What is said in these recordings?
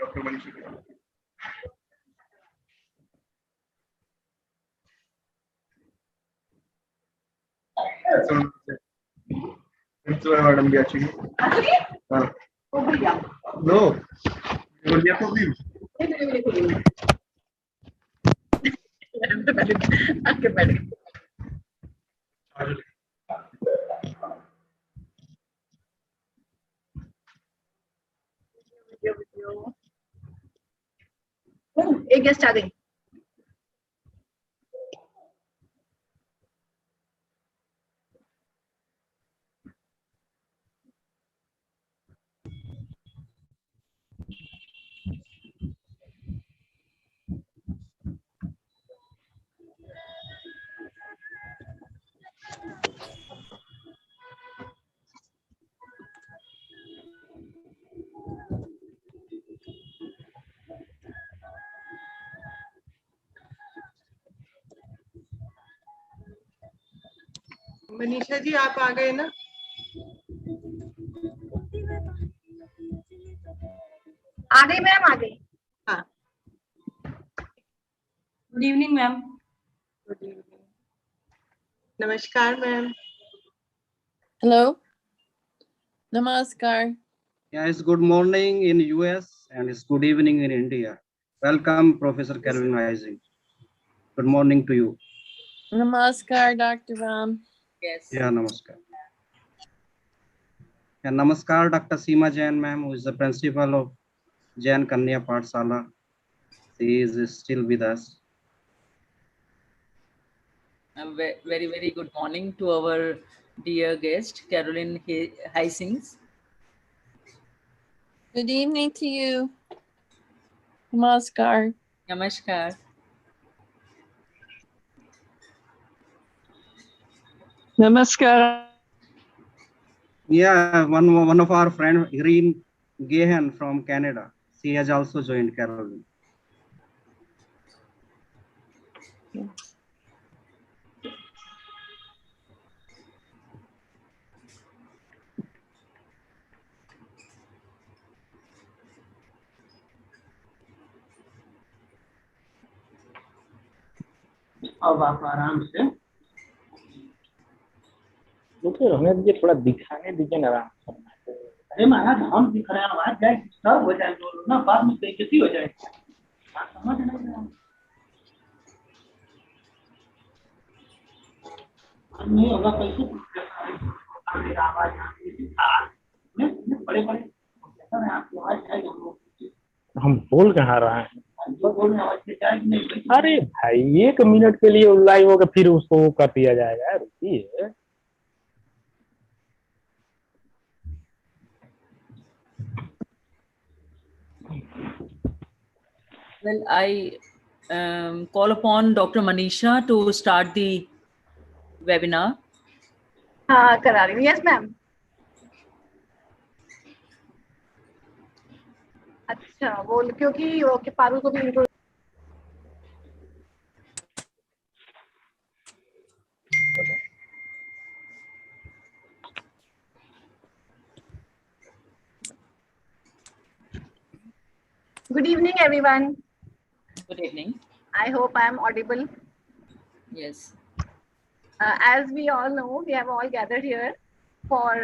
Dr. Manish. Madam, we actually. No. You will get to leave. एक guest आ गई। मनीषा जी आप आ गए ना? आ गई मैम, आ गई। हाँ, good evening ma'am. Good evening. नमस्कार ma'am. Hello. Namaskar. Yeah, it's good morning in US and it's good evening in India. Welcome, Professor Caroline Rising. Good morning to you. Namaskar, Dr. Ram. Yes. Yeah, namaskar. And namaskar, Dr. Seema Jain, ma'am, who is the principal of Jain Kanya Pathshala. She is still with us. Very, very good morning to our dear guest, Caroline Hysings. Good evening to you. Namaskar. Namaskar. Namaskar. Yeah, one of our friend Irene Gahan from Canada. She has also joined Caroline. अब आप आराम से देखिए, हमें ये थोड़ा दिखाने दीजिए ना आराम से। अरे महाराज, हम दिख रहे हैं, आवाज जाए, डिस्टर्ब हो जाए तो ना, बाद में बेइज्जती हो जाए। आप समझ नहीं रहे हैं। नहीं होगा कैसे आवाज बड़े बड़े आपकी आवाज जाएगी, हम बोल कहाँ रहे हैं। अरे भाई, 1 मिनट के लिए लाइव होगा, फिर उसको कर दिया जाएगा। रुकिए। Well, I call upon Dr. Manisha to start the webinar. हाँ करा रही हूँ. Yes ma'am. अच्छा बोल, क्योंकि ओके पारुल को भी intro. Good evening everyone. Good evening. I hope I am audible. Yes. As we all know, we have all gathered here for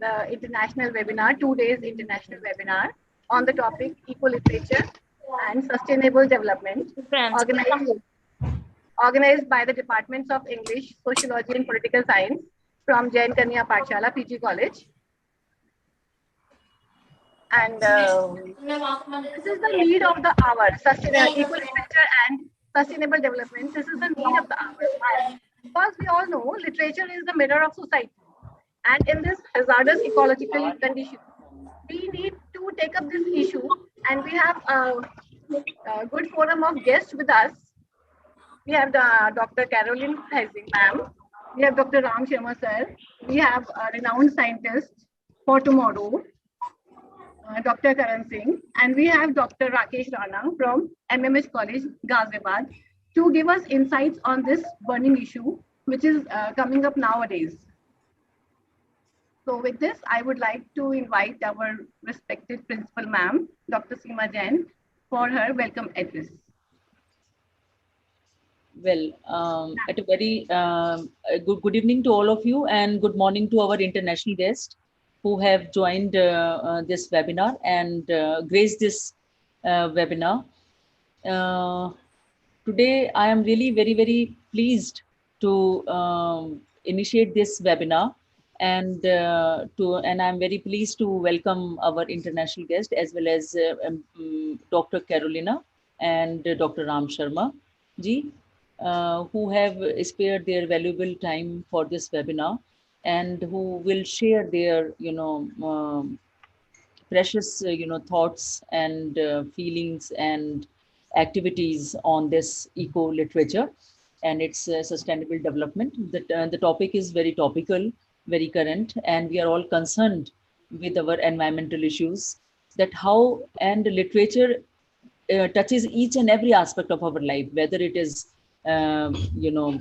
the international webinar, 2 days international webinar on the topic eco-literature and sustainable development, organized by the Departments of English, Sociology and Political Science from Jain Kanya Pathshala, PG College. And this is the need of the hour, eco-literature and sustainable development. This is the need of the hour. Why? Because we all know literature is the mirror of society. And in this hazardous ecological condition, we need to take up this issue, and we have a good forum of guests with us. We have Dr. Caroline Heising, ma'am. We have Dr. Ram Sharma, sir. We have a renowned scientist for tomorrow, Dr. Karan Singh, and we have Dr. Rakesh Rana from MMH College, Ghaziabad, to give us insights on this burning issue, which is coming up nowadays. So with this, I would like to invite our respected principal ma'am, Dr. Seema Jain, for her welcome address. Well, at a very good evening to all of you, and good morning to our international guests who have joined this webinar and graced this webinar. Today, I am really very pleased to initiate this webinar, and I'm very pleased to welcome our international guest as well as Dr. Carolina and Dr. Ram Sharma ji, who have spared their valuable time for this webinar and who will share their precious thoughts and feelings and activities on this eco literature and its sustainable development. The topic is very topical, very current, and we are all concerned with our environmental issues, that how and literature touches each and every aspect of our life, whether it is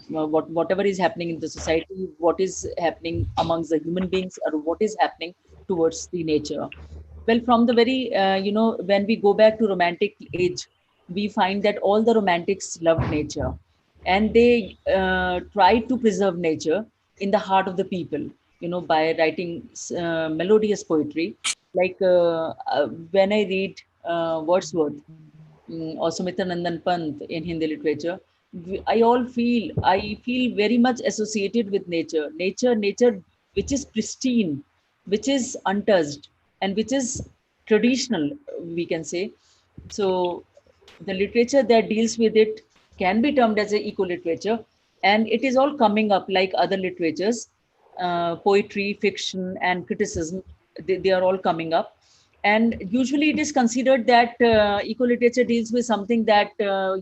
whatever is happening in the society, what is happening amongst the human beings, or what is happening towards the nature. Well, from the very when we go back to romantic age, we find that all the romantics loved nature, and they tried to preserve nature in the heart of the people, by writing melodious poetry. Like when I read Wordsworth or Sumitra Nandan Pant in Hindi literature, I feel very much associated with nature, which is pristine, which is untouched, and which is traditional, we can say. So the literature that deals with it can be termed as a eco literature, and it is all coming up like other literatures, poetry, fiction, and criticism. They are all coming up. And usually it is considered that eco literature deals with something that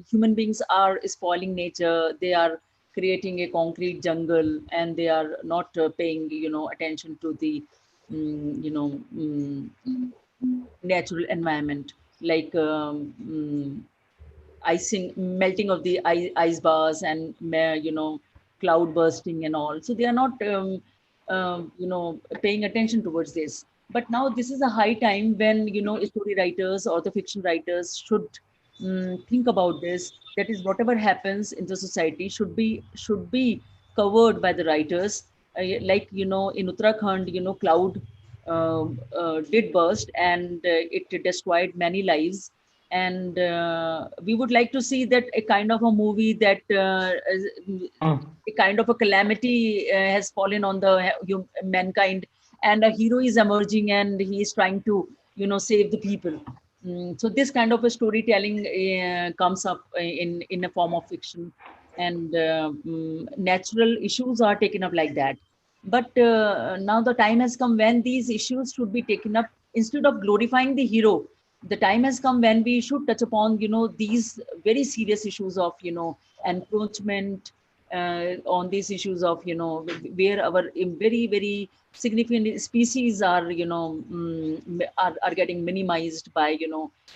human beings are spoiling nature. They are creating a concrete jungle, and they are not paying, attention to the, natural environment, like icing, melting of the ice bars, and cloud bursting and all. So they are not paying attention towards this. But now this is a high time when story writers or the fiction writers should think about this. That is, whatever happens in the society should be covered by the writers. Like in Uttarakhand, cloud did burst, and it destroyed many lives. And we would like to see that a kind of a movie that a kind of a calamity has fallen on the mankind, and a hero is emerging, and he is trying to save the people. So this kind of a storytelling comes up in a form of fiction, and natural issues are taken up like that. But now the time has come when these issues should be taken up. Instead of glorifying the hero, the time has come when we should touch upon these very serious issues of encroachment, on these issues of where our very very significant species are are getting minimized by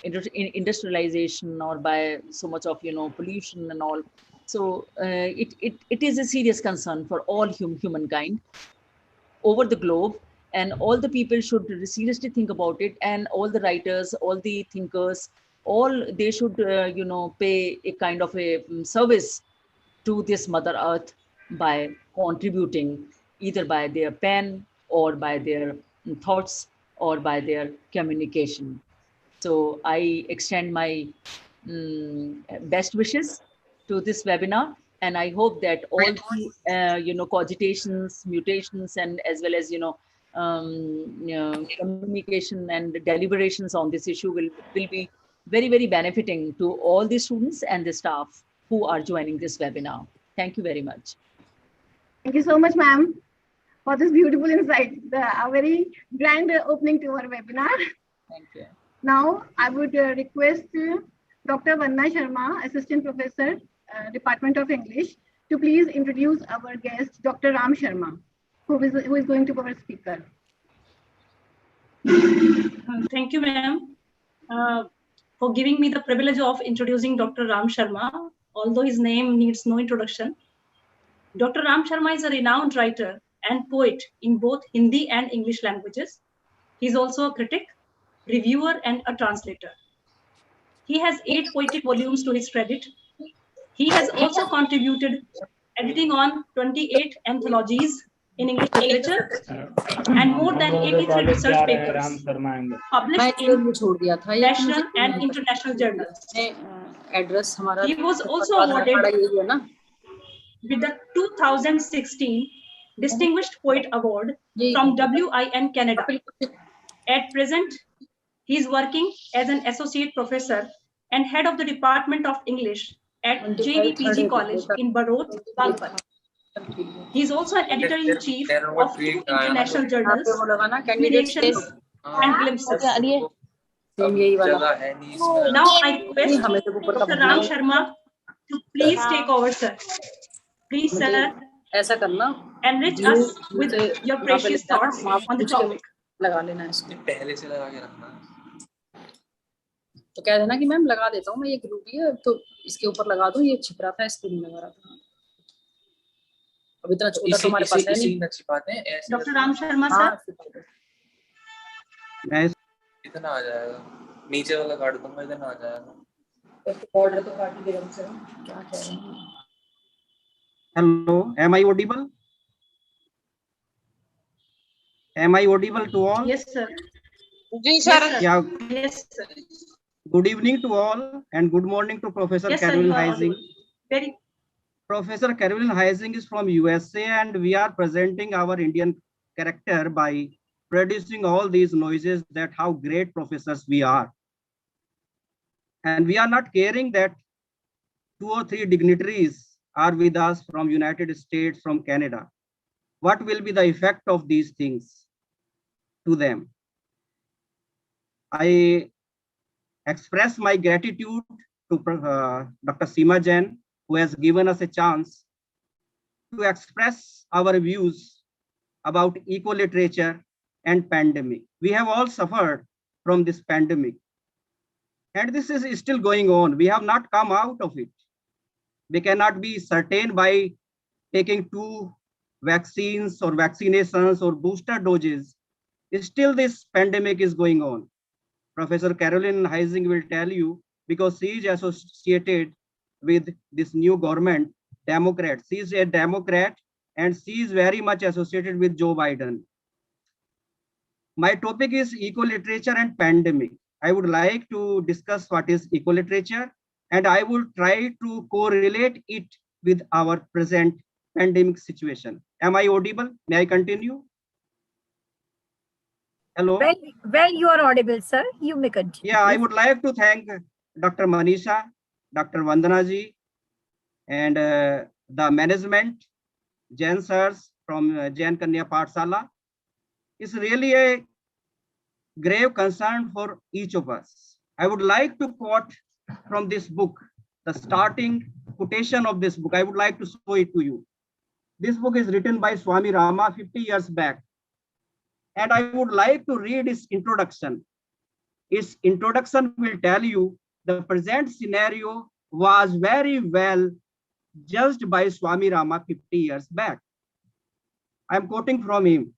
industrialization, or by so much of pollution and all. So it is a serious concern for all humankind over the globe, and all the people should seriously think about it, and all the writers, all the thinkers, all they should pay a kind of a service to this mother earth by contributing, either by their pen, or by their thoughts, or by their communication. So I extend my best wishes to this webinar, and I hope that all the cogitations, mutations, and as well as communication and deliberations on this issue will be very very benefiting to all the students and the staff who are joining this webinar. Thank you very much. Thank you so much, ma'am, for this beautiful insight. A very grand opening to our webinar. Thank you. Now, I would request Dr. Vanna Sharma, Assistant Professor, Department of English, to please introduce our guest, Dr. Ram Sharma, who is going to be our speaker. Thank you, ma'am, for giving me the privilege of introducing Dr. Ram Sharma, although his name needs no introduction. Dr. Ram Sharma is a renowned writer and poet in both Hindi and English languages. He is also a critic, reviewer, and a translator. He has 8 poetic volumes to his credit. He has also contributed editing on 28 anthologies in English literature and more than 83 research papers published in national and international journals. He was also awarded with the 2016 Distinguished Poet Award from WIN Canada. At present, he is working as an associate professor and head of the Department of English at JVPG College in Barot, Bagpat. He is also an editor-in-chief of 2 international journals, Creations and Glimpses. Now I request Dr. Ram Sharma to please take over, sir. Please, sir, enrich us with your precious thoughts on the topic. पहले से लगा के रखना। तो कह देना कि ma'am लगा देता हूँ मैं, ये जरूरी है तो इसके ऊपर लगा दूं, ये छिप रहा था इसको नहीं लगा रहा था। अब इतना छोटा तो हमारे पास है नहीं। डॉक्टर राम शर्मा सर, इतना आ जाएगा, नीचे वाला काट दूंगा, इतना आ जाएगा। बॉर्डर तो काट ही देगा सर, क्या कह रहे हैं? Hello, am I audible? Am I audible to all? Yes, sir. Yes, sir. Yeah. Yes, sir. Good evening to all, and good morning to Professor Yes, Carolyn sir, Heising. Very. Professor Carolyn Heising is from USA, and we are presenting our Indian character by producing all these noises that how great professors we are. And we are not caring that 2 or 3 dignitaries are with us from United States, from Canada. What will be the effect of these things to them? I express my gratitude to Dr. Seema Jain, who has given us a chance to express our views about eco-literature and pandemic. We have all suffered from this pandemic, and this is still going on. We have not come out of it. We cannot be certain by taking 2 vaccines or vaccinations or booster doses. Still, this pandemic is going on. Professor Caroline Heising will tell you, because she is associated with this new government, Democrat. She is a Democrat and she is very much associated with Joe Biden. My topic is eco-literature and pandemic. I would like to discuss what is eco-literature, and I will try to correlate it with our present pandemic situation. Am I audible? May I continue? Hello? Well, you are audible, sir. You may continue. Yeah, I would like to thank Dr. Manisha, Dr. Vandana ji, and the management, Jain sirs from Jain Kanya Pathshala. It's really a grave concern for each of us. I would like to quote from this book, the starting quotation of this book. I would like to show it to you. This book is written by Swami Rama 50 years back. And I would like to read its introduction. Its introduction will tell you the present scenario was very well judged by Swami Rama 50 years back. I am quoting from him.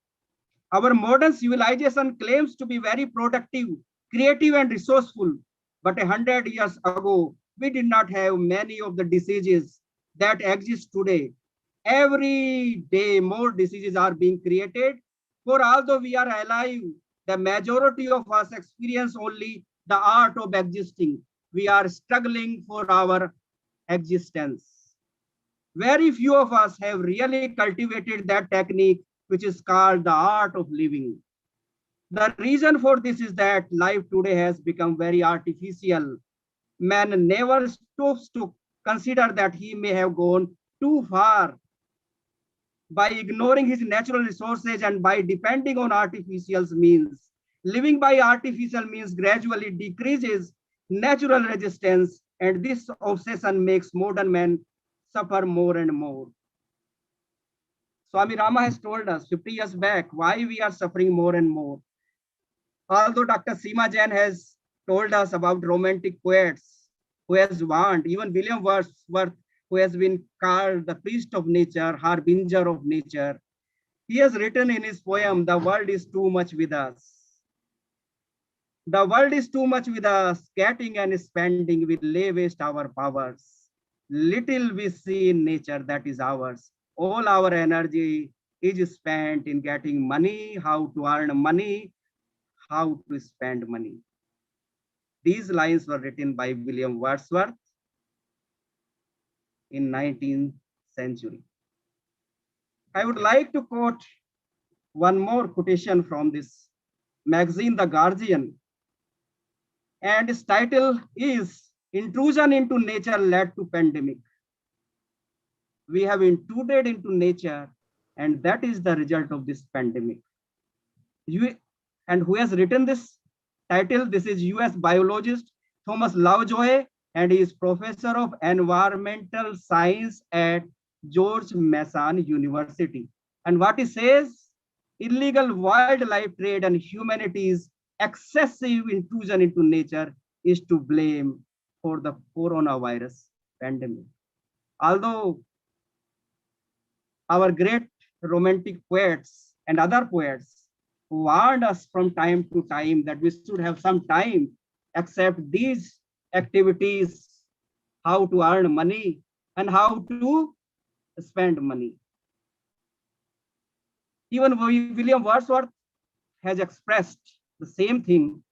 Our modern civilization claims to be very productive, creative, and resourceful. But 100 years ago, we did not have many of the diseases that exist today. Every day, more diseases are being created. For although we are alive, the majority of us experience only the art of existing. We are struggling for our existence. Very few of us have really cultivated that technique, which is called the art of living. The reason for this is that life today has become very artificial. Man never stops to consider that he may have gone too far by ignoring his natural resources and by depending on artificial means. Living by artificial means gradually decreases natural resistance, and this obsession makes modern men suffer more and more. Swami Rama has told us 50 years back why we are suffering more and more. Although Dr. Seema Jain has told us about romantic poets who has warned, even William Wordsworth, who has been called the priest of nature, harbinger of nature, he has written in his poem, "The world is too much with us. The world is too much with us, getting and spending will lay waste our powers. Little we see in nature that is ours. All our energy is spent in getting money, how to earn money, how to spend money." These lines were written by William Wordsworth in 19th century. I would like to quote one more quotation from this magazine, The Guardian, and its title is "Intrusion into Nature Led to Pandemic." We have intruded into nature, and that is the result of this pandemic. And who has written this title? This is US biologist Thomas Lovejoy, and he is professor of environmental science at George Mason University. And what he says, illegal wildlife trade and humanity's excessive intrusion into nature is to blame for the coronavirus pandemic. Although our great romantic poets and other poets warned us from time to time that we should have some time except these activities, how to earn money and how to spend money. Even William Wordsworth has expressed the same thing,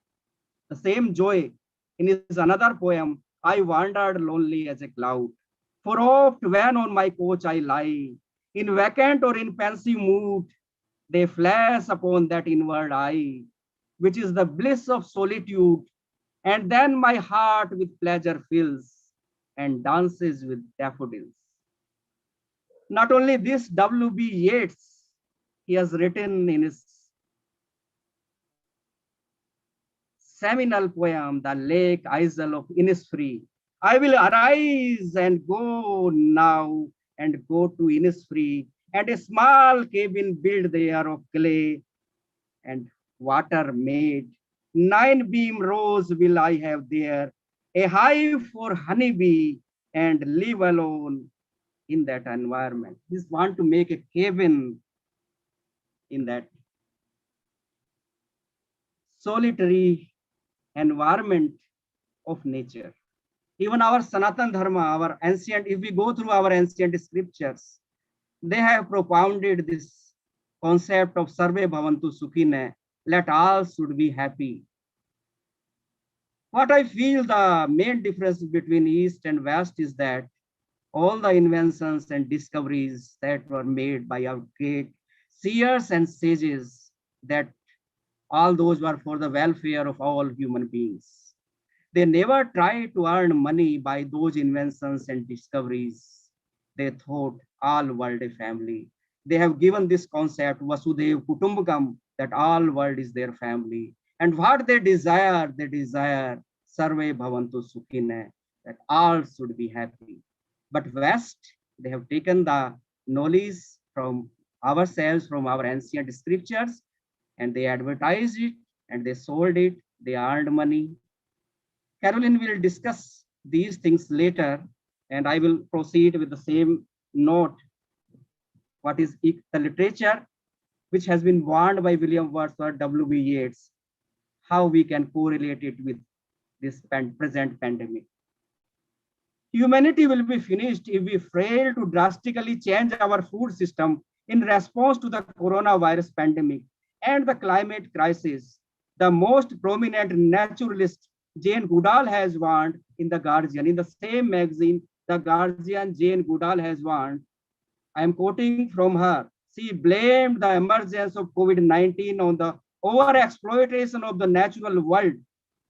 the same joy in his another poem, "I wandered lonely as a cloud. For oft when on my couch I lie, in vacant or in pensive mood, they flash upon that inward eye, which is the bliss of solitude. And then my heart with pleasure fills and dances with daffodils." Not only this, W.B. Yeats, he has written in his seminal poem, "The Lake Isle of Innisfree," "I will arise and go now and go to Innisfree, and a small cabin built there of clay and water made. 9 beam rows will I have there, a hive for honeybee, and live alone in that environment. Just want to make a cabin in that solitary environment of nature. Even our Sanatan Dharma, our ancient, if we go through our ancient scriptures, they have propounded this concept of Sarve Bhavantu Sukhine, let all should be happy. What I feel the main difference between East and West is that all the inventions and discoveries that were made by our great seers and sages, that all those were for the welfare of all human beings. They never tried to earn money by those inventions and discoveries. They thought all world a family. They have given this concept, Vasudev Kutumbakam, that all world is their family. And what they desire Sarve Bhavantu Sukhine, that all should be happy. But West, they have taken the knowledge from ourselves, from our ancient scriptures, and they advertised it and they sold it, they earned money. Caroline will discuss these things later, and I will proceed with the same note. What is the literature which has been warned by William Wordsworth, W.B. Yeats, how we can correlate it with this present pandemic. Humanity will be finished if we fail to drastically change our food system in response to the coronavirus pandemic and the climate crisis. The most prominent naturalist, Jane Goodall, has warned in The Guardian. In the same magazine, The Guardian, Jane Goodall has warned. I am quoting from her. She blamed the emergence of COVID-19 on the overexploitation of the natural world,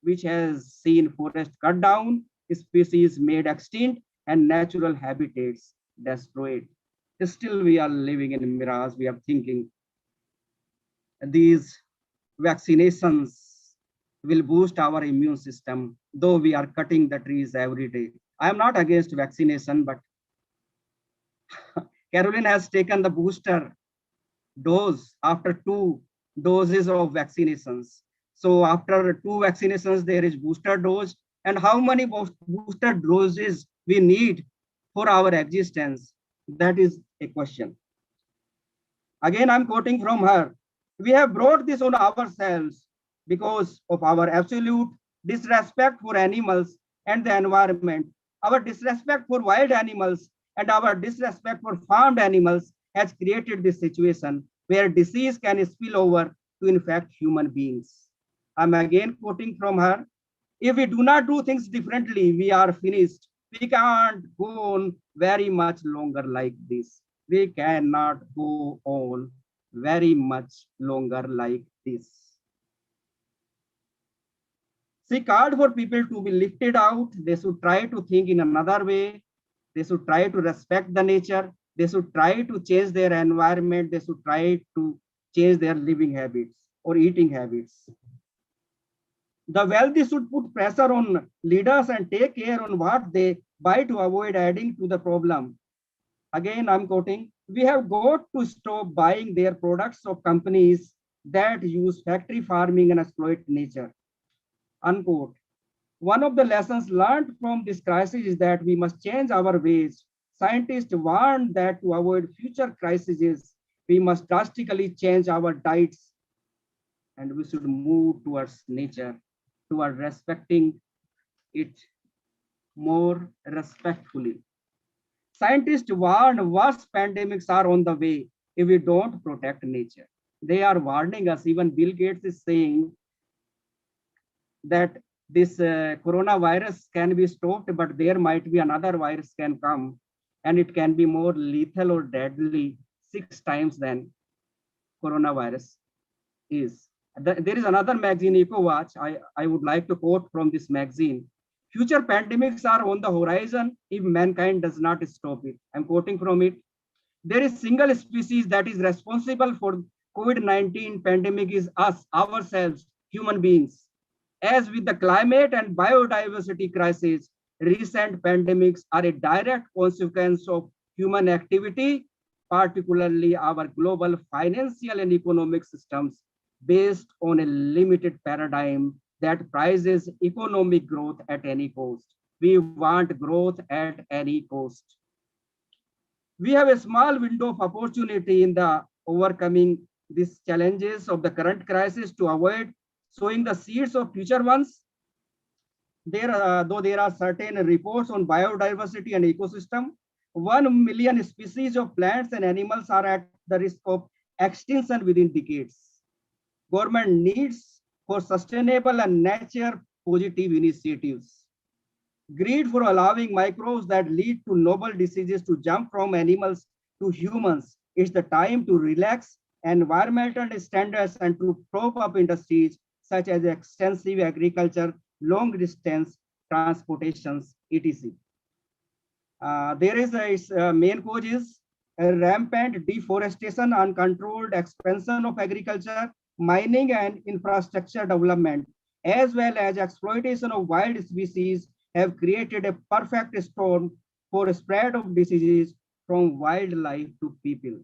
which has seen forests cut down, species made extinct, and natural habitats destroyed. Still, we are living in a mirage. We are thinking these vaccinations will boost our immune system, though we are cutting the trees every day. I am not against vaccination, but Caroline has taken the booster dose after 2 doses of vaccinations. So after 2 vaccinations, there is booster dose. And how many booster doses we need for our existence? That is a question. Again, I'm quoting from her. We have brought this on ourselves because of our absolute disrespect for animals and the environment. Our disrespect for wild animals and our disrespect for farmed animals has created this situation where disease can spill over to infect human beings. I'm again quoting from her. If we do not do things differently, we are finished. We can't go on very much longer like this. We cannot go on very much longer like this. She called for people to be lifted out. They should try to think in another way. They should try to respect the nature. They should try to change their environment. They should try to change their living habits or eating habits. The wealthy should put pressure on leaders and take care on what they buy to avoid adding to the problem. Again, I'm quoting, we have got to stop buying their products of companies that use factory farming and exploit nature. Unquote. One of the lessons learned from this crisis is that we must change our ways. Scientists warn that to avoid future crises, we must drastically change our diets and we should move towards nature, toward respecting it more respectfully. Scientists warn worse pandemics are on the way if we don't protect nature. They are warning us. Even Bill Gates is saying that this coronavirus can be stopped, but there might be another virus can come and it can be more lethal or deadly 6 times than coronavirus is. There is another magazine, EcoWatch. I would like to quote from this magazine. Future pandemics are on the horizon if mankind does not stop it. I'm quoting from it. There is single species that is responsible for COVID-19 pandemic is us, ourselves, human beings. As with the climate and biodiversity crisis, recent pandemics are a direct consequence of human activity, particularly our global financial and economic systems, based on a limited paradigm that prizes economic growth at any cost. We want growth at any cost. We have a small window of opportunity in the overcoming these challenges of the current crisis to avoid sowing the seeds of future ones. Though there are certain reports on biodiversity and ecosystem, 1 million species of plants and animals are at the risk of extinction within decades. Government needs for sustainable and nature positive initiatives. Greed for allowing microbes that lead to novel diseases to jump from animals to humans. It's the time to relax environmental standards and to prop up industries such as extensive agriculture, long distance transportations, etc. There is its main cause is rampant deforestation, uncontrolled expansion of agriculture, mining and infrastructure development, as well as exploitation of wild species have created a perfect storm for spread of diseases from wildlife to people.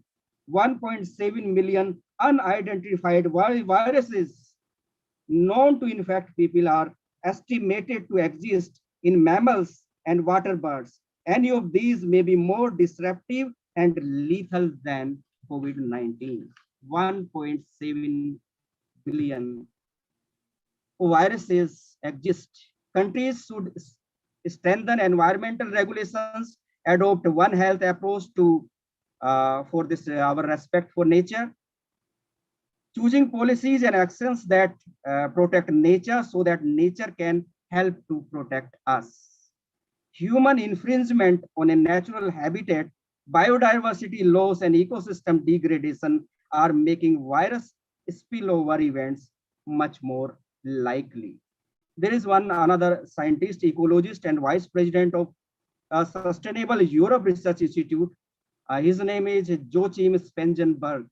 1.7 million unidentified viruses known to infect people are estimated to exist in mammals and water birds. Any of these may be more disruptive and lethal than COVID-19. 1.7 billion viruses exist. Countries should strengthen environmental regulations, adopt one health approach to for this our respect for nature, choosing policies and actions that protect nature so that nature can help to protect us. Human infringement on a natural habitat, biodiversity loss, and ecosystem degradation are making virus spillover events much more likely. There is one another scientist, ecologist, and vice president of Sustainable Europe Research Institute. His name is Joachim Spengenberg.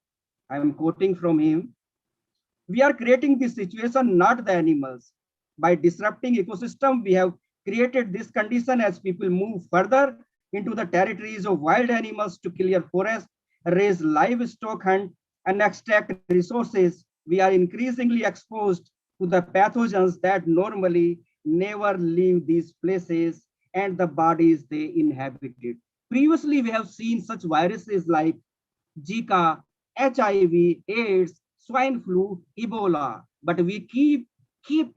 I am quoting from him. We are creating this situation, not the animals. By disrupting ecosystem, we have created this condition as people move further into the territories of wild animals to clear forests, raise livestock, hunt, and extract resources. We are increasingly exposed to the pathogens that normally never leave these places and the bodies they inhabited. Previously, we have seen such viruses like Zika, HIV, AIDS, swine flu, Ebola, but we keep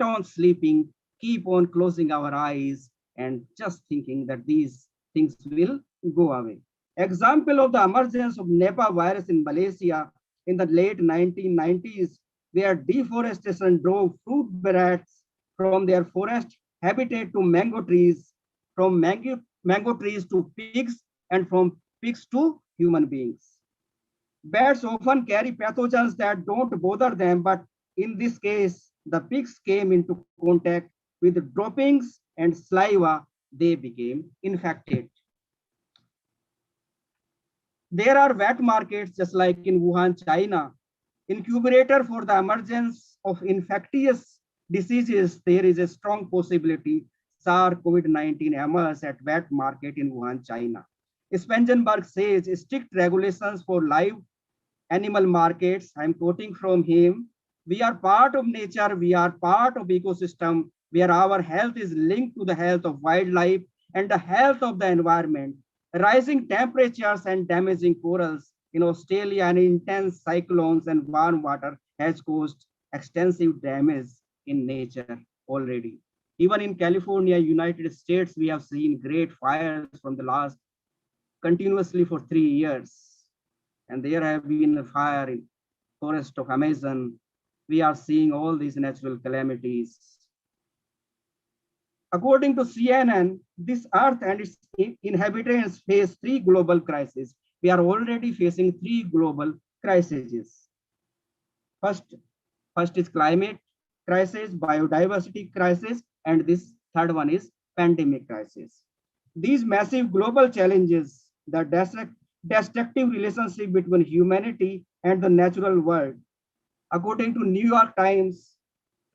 on sleeping, keep on closing our eyes and just thinking that these things will go away. Example of the emergence of Nipah virus in Malaysia in the late 1990s, where deforestation drove fruit bats from their forest habitat to mango trees, from mango trees to pigs, and from pigs to human beings. Bats often carry pathogens that don't bother them, but in this case, the pigs came into contact with droppings and saliva, they became infected. There are wet markets just like in Wuhan, China. Incubator for the emergence of infectious diseases, there is a strong possibility SARS-CoV-19 emerged at wet market in Wuhan, China. Spengenberg says strict regulations for live animal markets. I'm quoting from him. We are part of nature. We are part of ecosystem where our health is linked to the health of wildlife and the health of the environment. Rising temperatures and damaging corals in Australia and intense cyclones and warm water has caused extensive damage in nature already. Even in California, United States, we have seen great fires from the last continuously for 3 years. And there have been a fire in forest of Amazon. We are seeing all these natural calamities. According to CNN, this earth and its inhabitants face 3 global crises. We are already facing 3 global crises. First is climate crisis, biodiversity crisis, and this third one is pandemic crisis. These massive global challenges, the destructive relationship between humanity and the natural world. According to New York Times,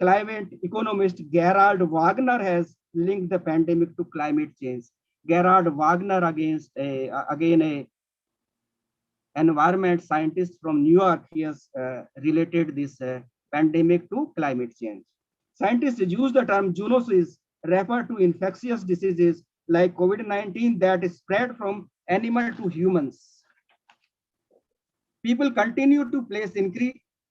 climate economist Gerald Wagner has linked the pandemic to climate change. Gerhard Wagner again a environment scientist from New York. He has related this pandemic to climate change. Scientists use the term zoonosis refer to infectious diseases like COVID-19 that is spread from animal to humans. People continue to place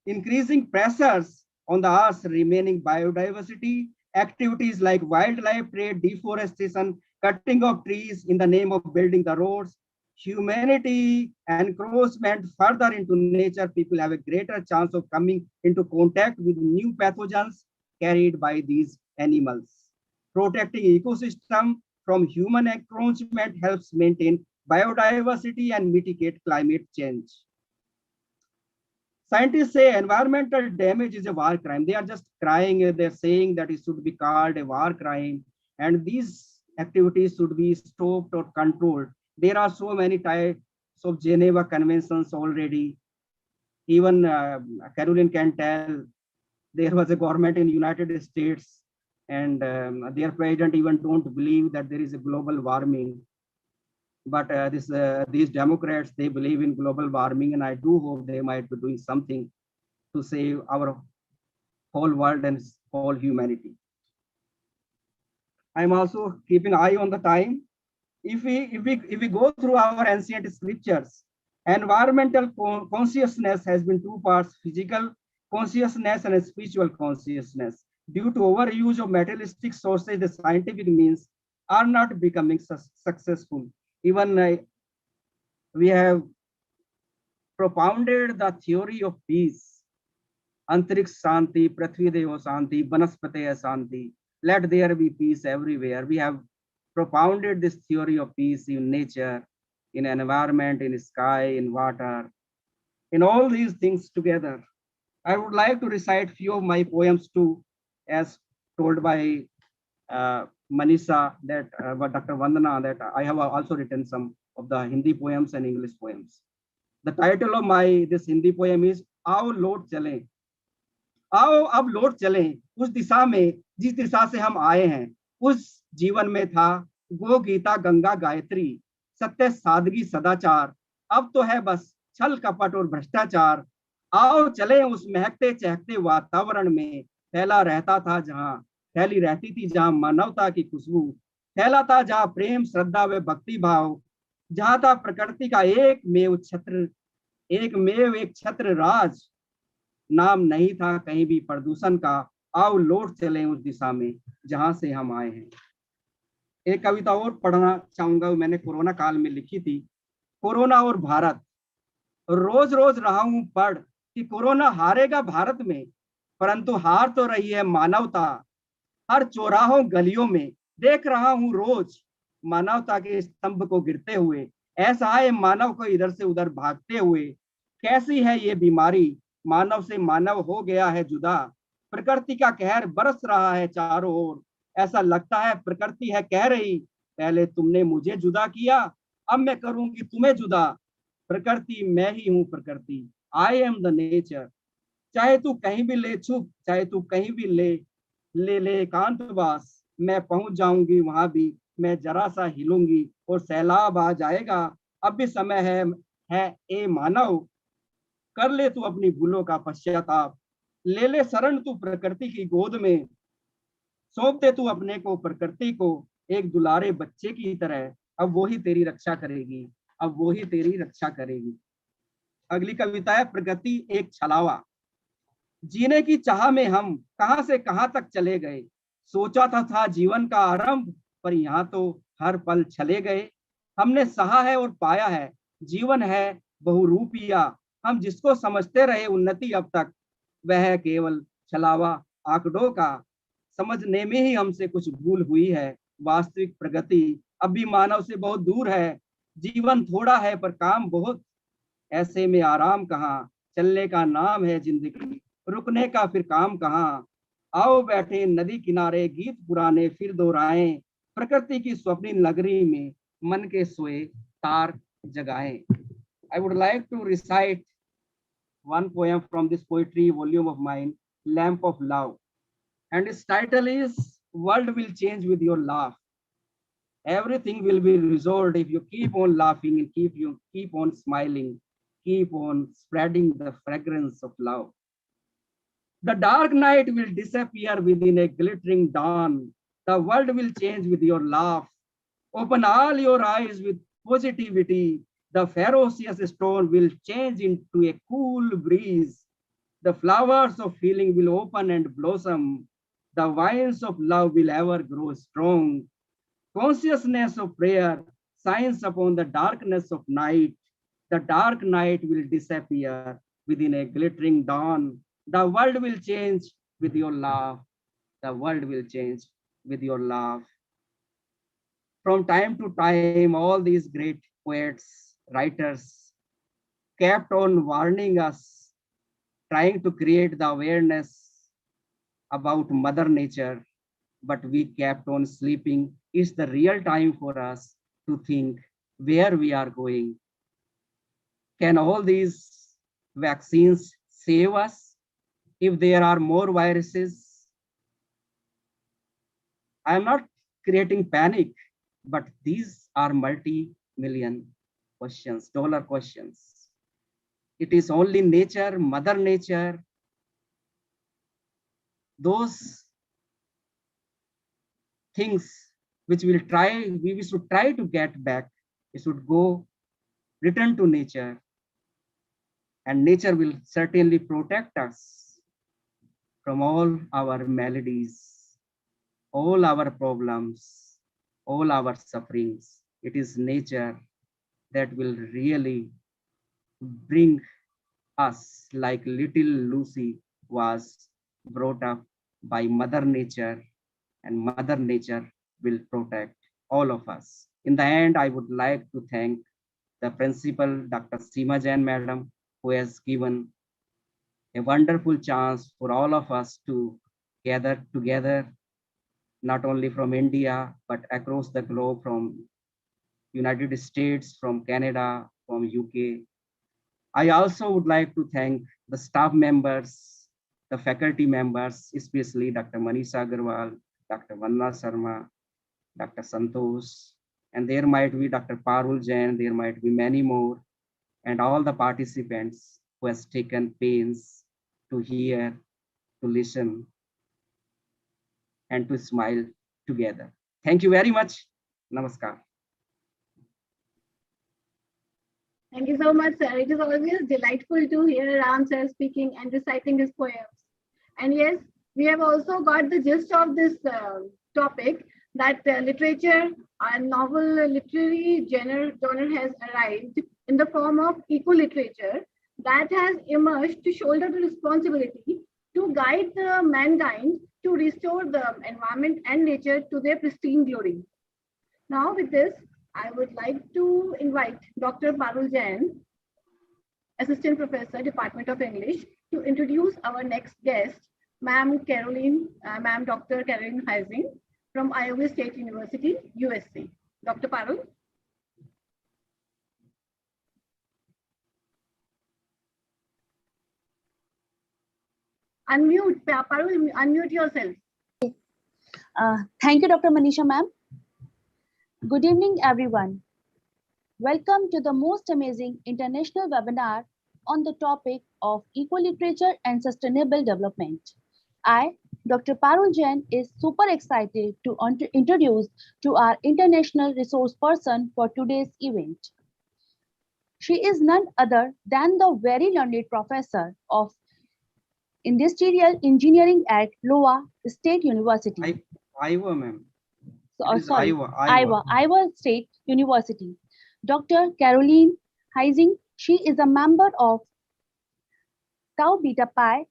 increasing pressures on the Earth's remaining biodiversity. Activities like wildlife trade, deforestation, cutting of trees in the name of building the roads, humanity encroachment further into nature, people have a greater chance of coming into contact with new pathogens carried by these animals. Protecting ecosystem from human encroachment helps maintain biodiversity and mitigate climate change. Scientists say environmental damage is a war crime. They are just crying, they're saying that it should be called a war crime, and these activities should be stopped or controlled. There are so many types of Geneva Conventions already. Even Caroline can tell there was a government in United States, and their president even don't believe that there is a global warming. But these Democrats, they believe in global warming, and I do hope they might be doing something to save our whole world and whole humanity. I'm also keeping eye on the time. If we go through our ancient scriptures, environmental consciousness has been two parts: physical consciousness and spiritual consciousness. Due to overuse of materialistic sources, the scientific means are not becoming successful. Even we have propounded the theory of peace. Antriksh Shanti, Prithvi Devo Shanti, Vanaspataya Shanti. Let there be peace everywhere. We have propounded this theory of peace in nature, in environment, in sky, in water, in all these things together. I would like to recite few of my poems too, as told by Manisha, that Dr. Vandana, that I have also written some of the Hindi poems and English poems. The title of my this Hindi poem is Aao Lord Chale. आओ अब लौट चलें उस दिशा में जिस दिशा से हम आए हैं। उस जीवन में था गो गीता गंगा गायत्री, सत्य सादगी सदाचार। अब तो है बस छल कपट और भ्रष्टाचार। आओ चलें उस महकते चहकते वातावरण में, फैला रहता था जहां फैली रहती थी जहां मानवता की खुशबू, फैला था जहां प्रेम श्रद्धा व भक्ति भाव, जहां था प्रकृति का एक छत्र राज। नाम नहीं था कहीं भी प्रदूषण का। आओ लौट चलें उस दिशा में जहां से हम आए हैं। एक कविता और पढ़ना चाहूंगा, मैंने कोरोना काल में लिखी थी। कोरोना और भारत, रोज रोज रहा हूं पढ़ कि कोरोना हारेगा भारत में, परंतु हार तो रही है मानवता। हर चौराहों गलियों में देख रहा हूं रोज मानवता के स्तंभ को गिरते हुए, ऐसा है मानव को इधर से उधर भागते हुए। कैसी है ये बीमारी, मानव से मानव हो गया है जुदा। प्रकृति का कहर बरस रहा है चारों ओर, ऐसा लगता है प्रकृति है कह रही पहले तुमने मुझे जुदा किया, अब मैं करूंगी तुम्हें जुदा। प्रकृति मैं ही हूं प्रकृति, आई एम द नेचर। चाहे तू कहीं भी ले छुप, चाहे तू कहीं भी ले एकांतवास, मैं पहुंच जाऊंगी वहां भी, मैं जरा सा हिलूंगी और सैलाब आ जाएगा। अब भी समय है ए मानव, कर ले तू अपनी भूलों का पश्चाताप। ले शरण तू प्रकृति की गोद में, सौंप दे तू अपने को प्रकृति को एक दुलारे बच्चे की तरह। अब वो ही तेरी रक्षा करेगी, अब वो ही तेरी रक्षा करेगी। अगली कविता है प्रगति एक छलावा। जीने की चाह में हम कहां से कहां तक चले गए, सोचा था जीवन का आरंभ, पर यहाँ तो हर पल चले गए। हमने सहा है और पाया है, जीवन है बहुरूपिया। हम जिसको समझते रहे उन्नति अब तक, वह है केवल छलावा आंकड़ों का। समझने में ही हमसे कुछ भूल हुई है, वास्तविक प्रगति अब भी मानव से बहुत दूर है। जीवन थोड़ा है पर काम बहुत, ऐसे में आराम कहाँ। चलने का नाम है जिंदगी, रुकने का फिर काम कहाँ। आओ बैठे नदी किनारे, गीत पुराने फिर दोहराएं, प्रकृति की स्वप्निल नगरी में मन के सोए तार जगाएं। I would like to recite one poem from this poetry volume of mine, Lamp of Love, and its title is World Will Change with Your Laugh. Everything will be resolved if you keep on laughing and keep on smiling, keep on spreading the fragrance of love. The dark night will disappear within a glittering dawn. The world will change with your laugh. Open all your eyes with positivity. The ferocious storm will change into a cool breeze. The flowers of feeling will open and blossom. The vines of love will ever grow strong. Consciousness of prayer shines upon the darkness of night. The dark night will disappear within a glittering dawn. The world will change with your laugh. The world will change with your laugh. From time to time, all these great poets, writers kept on warning us, trying to create the awareness about Mother Nature, but we kept on sleeping. It's the real time for us to think where we are going. Can all these vaccines save us if there are more viruses? I'm not creating panic, but these are multi-million questions, dollar questions. It is only nature, Mother Nature, those things which we should try to get back. We should go, return to nature, and nature will certainly protect us from all our maladies, all our problems, all our sufferings. It is nature that will really bring us like little Lucy was brought up by Mother Nature, and Mother Nature will protect all of us. In the end, I would like to thank the principal, Dr. Seema Jain Madam, who has given a wonderful chance for all of us to gather together, not only from India, but across the globe, from United States, from Canada, from UK. I also would like to thank the staff members, the faculty members, especially Dr. Manisha Agarwal, Dr. Vanna Sharma, Dr. Santosh, and there might be Dr. Parul Jain, there might be many more, and all the participants who has taken pains to hear, to listen, and to smile together. Thank you very much. Namaskar. Thank you so much, sir. It is always delightful to hear Ram sir speaking and reciting his poems. And yes, we have also got the gist of this topic that literature and novel literary genre has arrived in the form of eco-literature that has emerged to shoulder the responsibility to guide the mankind to restore the environment and nature to their pristine glory. Now with this, I would like to invite Dr. Parul Jain, Assistant Professor, Department of English, to introduce our next guest, Ma'am Dr. Caroline Heising from Iowa State University, USA. Dr. Parul. Parul, unmute yourself. Thank you, Dr. Manisha ma'am. Good evening, everyone. Welcome to the most amazing international webinar on the topic of eco-literature and sustainable development. I, Dr. Parul Jain, is super excited to introduce to our international resource person for today's event. She is none other than the very learned professor of Industrial Engineering at Iowa State University. Iowa, ma'am. Sorry, Iowa State University. Dr. Caroline Heising, she is a member of Tau Beta Pi,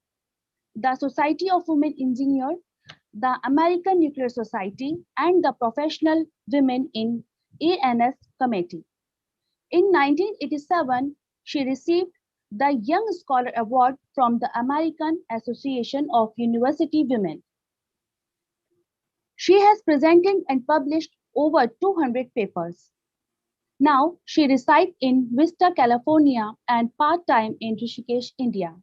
the Society of Women Engineers, the American Nuclear Society, and the Professional Women in ANS Committee. In 1987, she received the Young Scholar Award from the American Association of University Women. She has presented and published over 200 papers. Now, she resides in Vista, California and part-time in Rishikesh, India.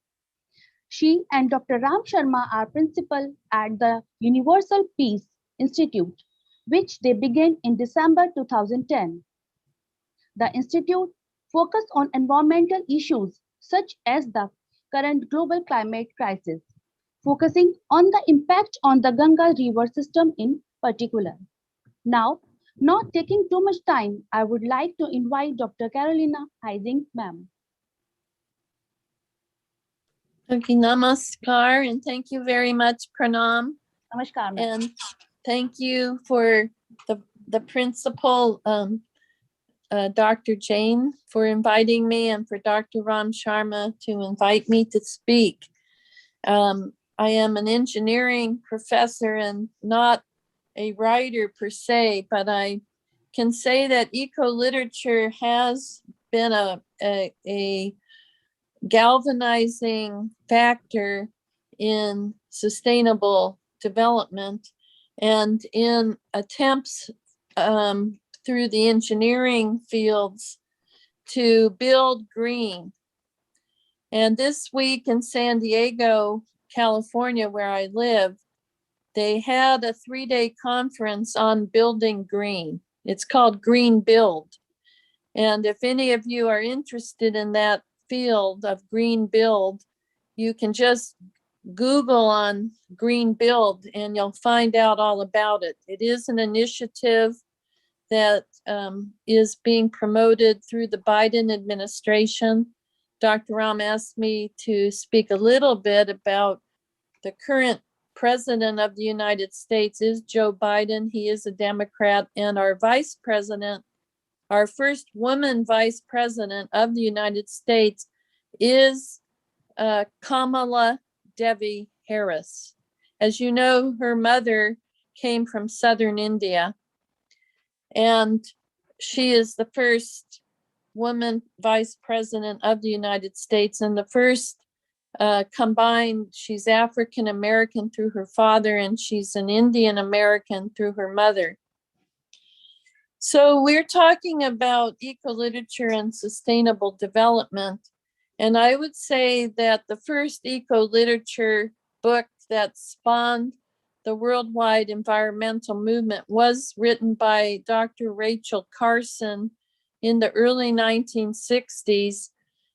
She and Dr. Ram Sharma are principal at the Universal Peace Institute, which they began in December 2010. The institute focused on environmental issues such as the current global climate crisis, focusing on the impact on the Ganga river system in particular. Now, not taking too much time, I would like to invite Dr. Carolina Heising, ma'am. Okay, namaskar, and thank you very much, Pranam. Namaskar, ma'am. And thank you for the principal, Dr. Jain, for inviting me, and for Dr. Ram Sharma to invite me to speak. I am an engineering professor and not a writer per se, but I can say that eco-literature has been a galvanizing factor in sustainable development and in attempts through the engineering fields to build green. And this week in San Diego, California, where I live, they had a 3-day conference on building green. It's called Green Build. And if any of you are interested in that field of green build, you can just Google on green build and you'll find out all about it. It is an initiative that is being promoted through the Biden administration. Dr. Ram asked me to speak a little bit about the current president of the United States is Joe Biden. He is a Democrat, and our vice president, our first woman vice president of the United States is Kamala Devi Harris. As you know, her mother came from southern India, and she is the first woman vice president of the United States and the first combined. She's African American through her father, and she's an Indian American through her mother. So we're talking about eco-literature and sustainable development. And I would say that the first eco-literature book that spawned the worldwide environmental movement was written by Dr. Rachel Carson in the early 1960s,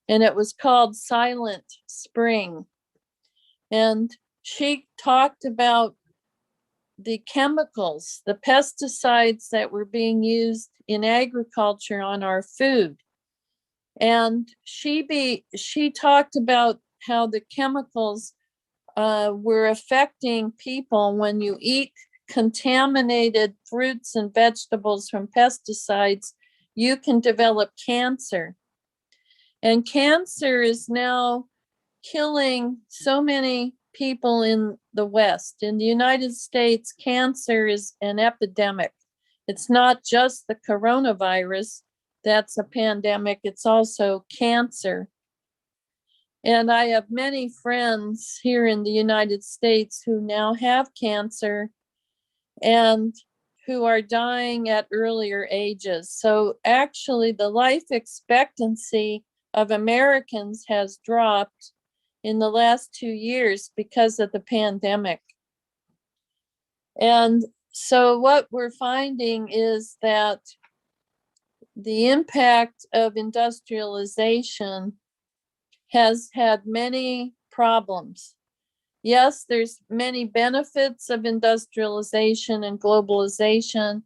and it was called Silent Spring. And she talked about the chemicals, the pesticides that were being used in agriculture on our food. And she talked about how the chemicals were affecting people. When you eat contaminated fruits and vegetables from pesticides, you can develop cancer. And cancer is now killing so many people in the West. In the United States, cancer is an epidemic. It's not just the coronavirus that's a pandemic, it's also cancer. And I have many friends here in the United States who now have cancer and who are dying at earlier ages. So actually, the life expectancy of Americans has dropped in the last 2 years because of the pandemic. And so what we're finding is that the impact of industrialization has had many problems. Yes, there's many benefits of industrialization and globalization,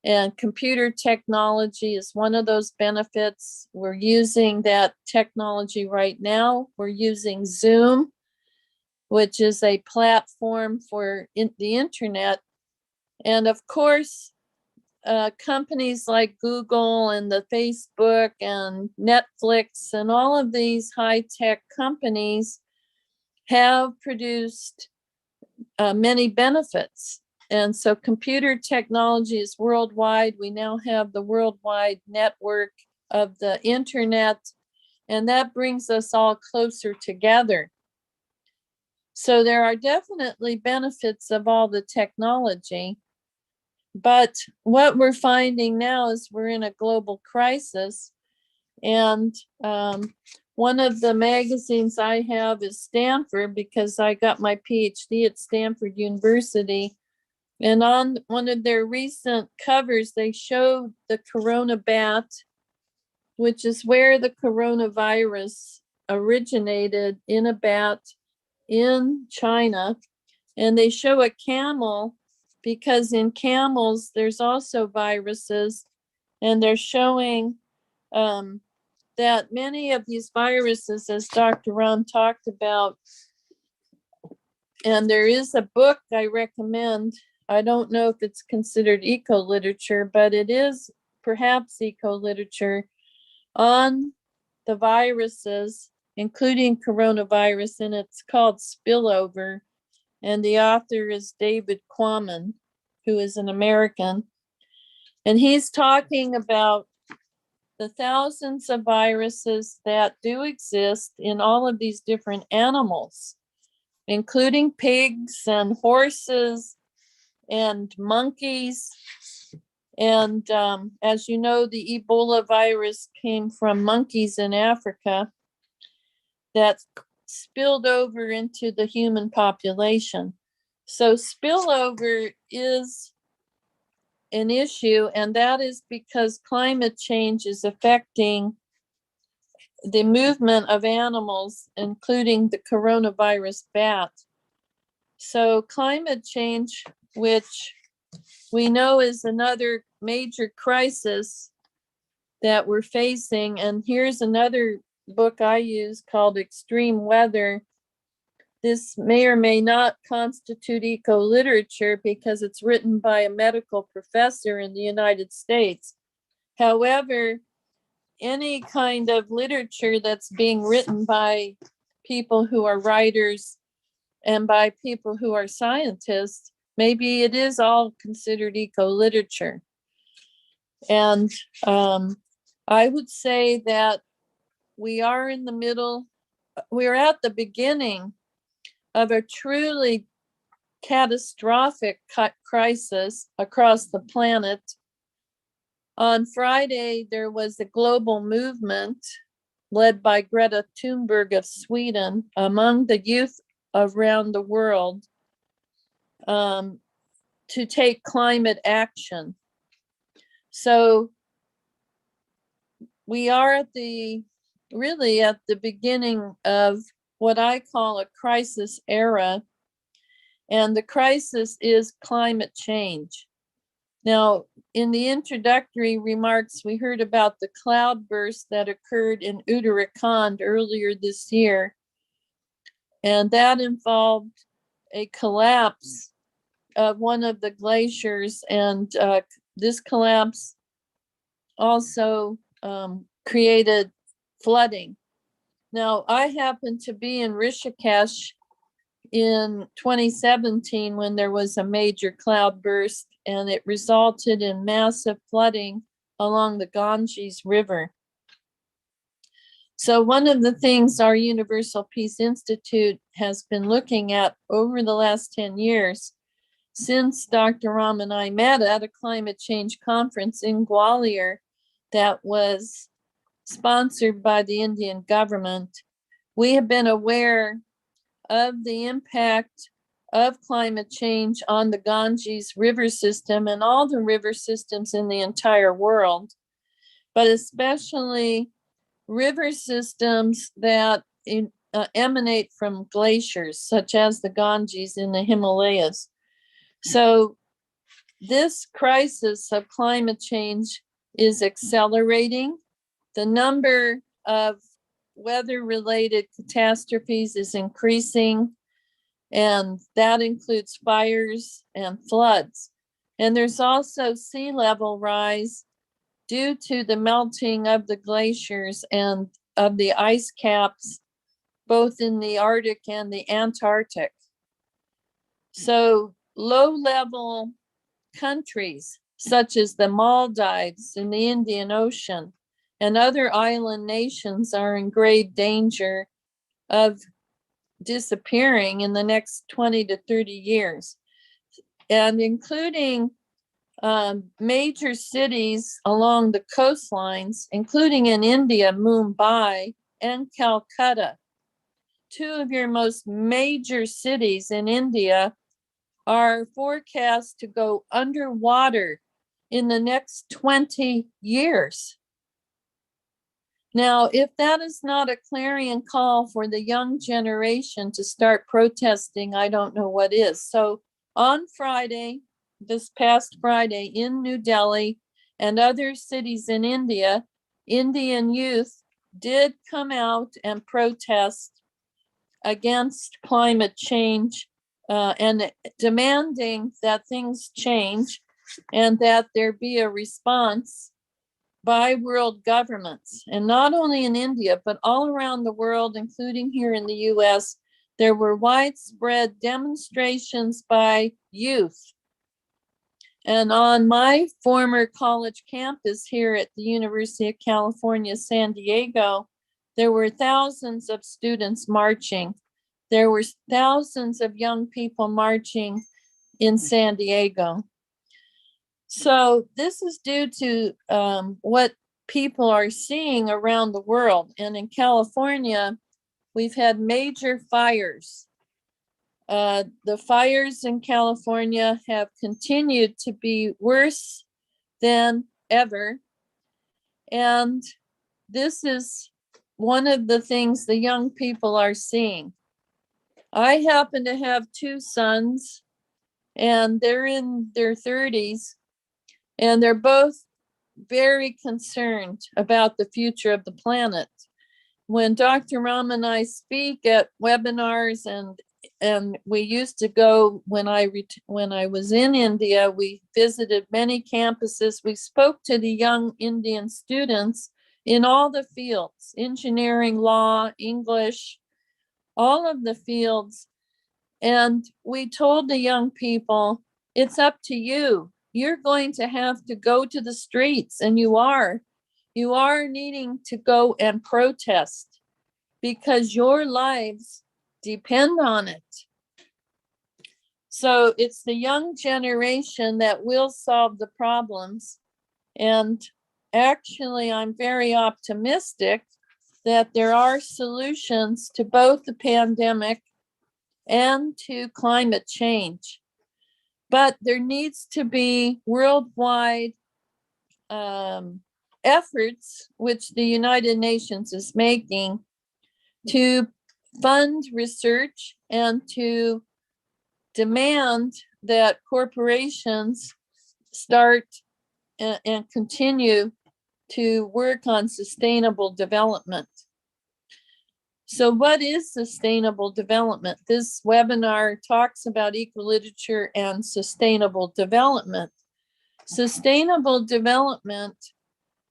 and computer technology is one of those benefits. We're using that technology right now. We're using Zoom, which is a platform for the internet. And of course, companies like Google and the Facebook and Netflix and all of these high-tech companies have produced many benefits. And so computer technology is worldwide. We now have the worldwide network of the internet, and that brings us all closer together. So there are definitely benefits of all the technology. But what we're finding now is we're in a global crisis. And one of the magazines I have is Stanford, because I got my PhD at Stanford University. And on one of their recent covers, they showed the corona bat, which is where the coronavirus originated, in a bat in China. And they show a camel because in camels, there's also viruses. And they're showing that many of these viruses, as Dr. Ram talked about, and there is a book I recommend. I don't know if it's considered eco-literature, but it is perhaps eco-literature on the viruses, including coronavirus, and it's called Spillover. And the author is David Quammen, who is an American. And he's talking about the thousands of viruses that do exist in all of these different animals, including pigs and horses and monkeys. And as you know, the Ebola virus came from monkeys in Africa that spilled over into the human population. So spillover is an issue, and that is because climate change is affecting the movement of animals, including the coronavirus bat. So climate change, which we know is another major crisis that we're facing. And here's another book I use called Extreme Weather. This may or may not constitute eco-literature because it's written by a medical professor in the United States. However, any kind of literature that's being written by people who are writers and by people who are scientists, maybe it is all considered eco-literature. And I would say that we are in the middle, we're at the beginning of a truly catastrophic crisis across the planet. On Friday, there was a global movement led by Greta Thunberg of Sweden among the youth around the world to take climate action. So we are really at the beginning of what I call a crisis era. And the crisis is climate change. Now, in the introductory remarks, we heard about the cloudburst that occurred in Uttarakhand earlier this year. And that involved a collapse of one of the glaciers. And this collapse also created flooding. Now, I happened to be in Rishikesh in 2017 when there was a major cloudburst, and it resulted in massive flooding along the Ganges River. So one of the things our Universal Peace Institute has been looking at over the last 10 years, since Dr. Ram and I met at a climate change conference in Gwalior that was sponsored by the Indian government, we have been aware of the impact of climate change on the Ganges River system and all the river systems in the entire world, but especially river systems that emanate from glaciers, such as the Ganges in the Himalayas. So this crisis of climate change is accelerating. The number of weather-related catastrophes is increasing, and that includes fires and floods. And there's also sea level rise due to the melting of the glaciers and of the ice caps, both in the Arctic and the Antarctic. So low-level countries, such as the Maldives in the Indian Ocean and other island nations, are in grave danger of disappearing in the next 20 to 30 years. And including major cities along the coastlines, including in India, Mumbai and Calcutta. Two of your most major cities in India are forecast to go underwater in the next 20 years. Now, if that is not a clarion call for the young generation to start protesting, I don't know what is. So on Friday, this past Friday in New Delhi and other cities in India, Indian youth did come out and protest against climate change and demanding that things change and that there be a response by world governments. And not only in India, but all around the world, including here in the US, there were widespread demonstrations by youth. And on my former college campus here at the University of California, San Diego, there were thousands of students marching. There were thousands of young people marching in San Diego. So this is due to what people are seeing around the world. And in California, we've had major fires. The fires in California have continued to be worse than ever. And this is one of the things the young people are seeing. I happen to have two sons, and they're in their 30s, and they're both very concerned about the future of the planet. When Dr. Ram and I speak at webinars, and we used to go when I was in India, we visited many campuses. We spoke to the young Indian students in all the fields, engineering, law, English, all of the fields. And we told the young people, it's up to you. You're going to have to go to the streets, and you are needing to go and protest because your lives depend on it. So it's the young generation that will solve the problems. And actually, I'm very optimistic that there are solutions to both the pandemic and to climate change. But there needs to be worldwide efforts, which the United Nations is making, to fund research and to demand that corporations start and continue to work on sustainable development. So what is sustainable development? This webinar talks about equiliterature and sustainable development. Sustainable development